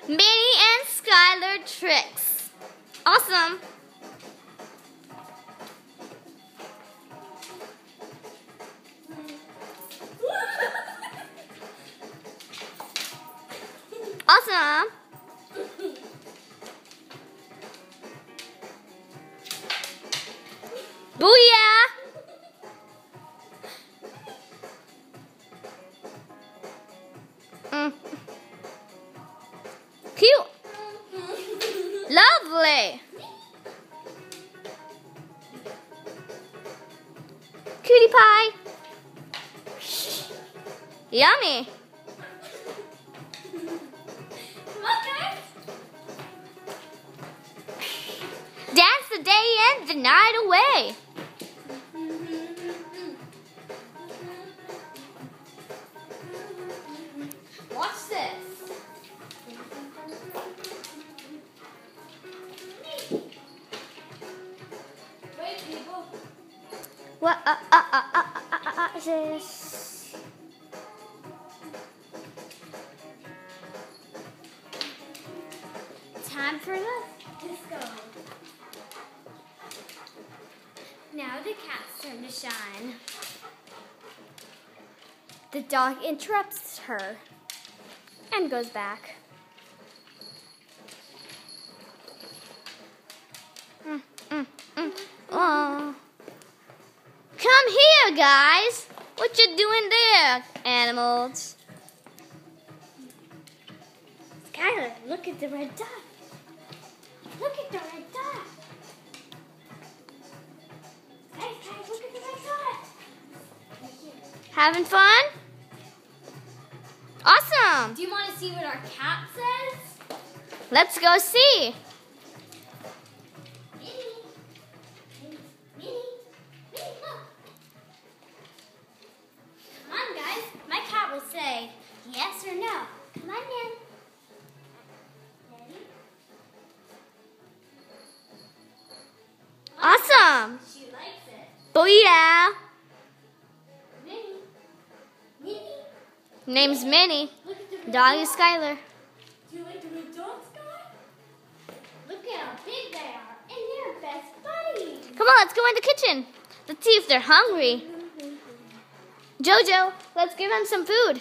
Minnie and Skylar tricks. Awesome. Awesome. Booyah. Cute. Lovely. Cutie pie. Yummy. Dance the day and the night away. Watch this. Wait, people. What? This. Time for the disco. Now the cat's turn to shine. The dog interrupts her and goes back. Oh. Come here, guys. What you doing there, animals? Skylar, look at the red dot. Look at the red dot. Guys, look at the red dot. Having fun? Awesome. Do you want to see what our cat says? Let's go see. Minnie, look. Come on, guys. My cat will say yes or no. Come on in. Ready? Awesome. She likes it. Booyah. Minnie. Name's Minnie. Dog is Skylar. Do you like the red dogs, Sky? Look at how big they are, and they're best buddies. Come on, let's go in the kitchen. Let's see if they're hungry. Jojo, let's give them some food.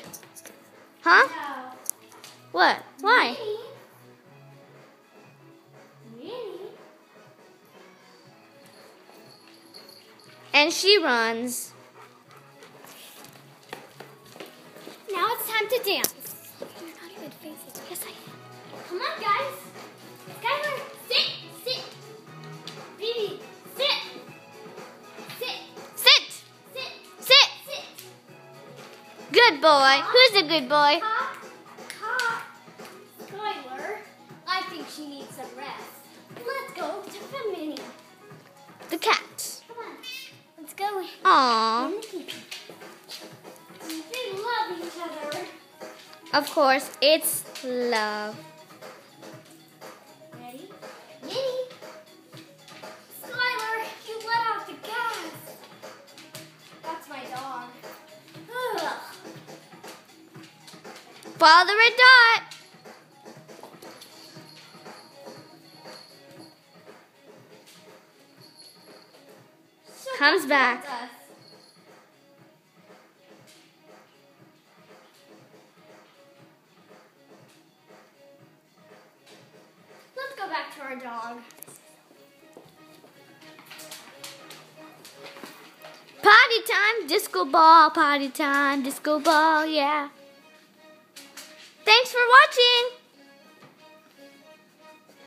Huh? No. What? Why? Minnie. And she runs. Now it's time to dance. You're not good faces. Yes, I am. Come on, guys. Skylar, sit. Baby, sit. Good boy. Who's a good boy? Skylar, I think she needs some rest. Let's go to Minnie. The cat. Come on, let's go. Aww. They love each other. Of course, it's love. Ready? Minnie. Skylar, you let out the gas. That's my dog. Ugh. Follow the red dot. Comes back. Let's go back to our dog. Party time, disco ball, party time, disco ball, yeah. Thanks for watching.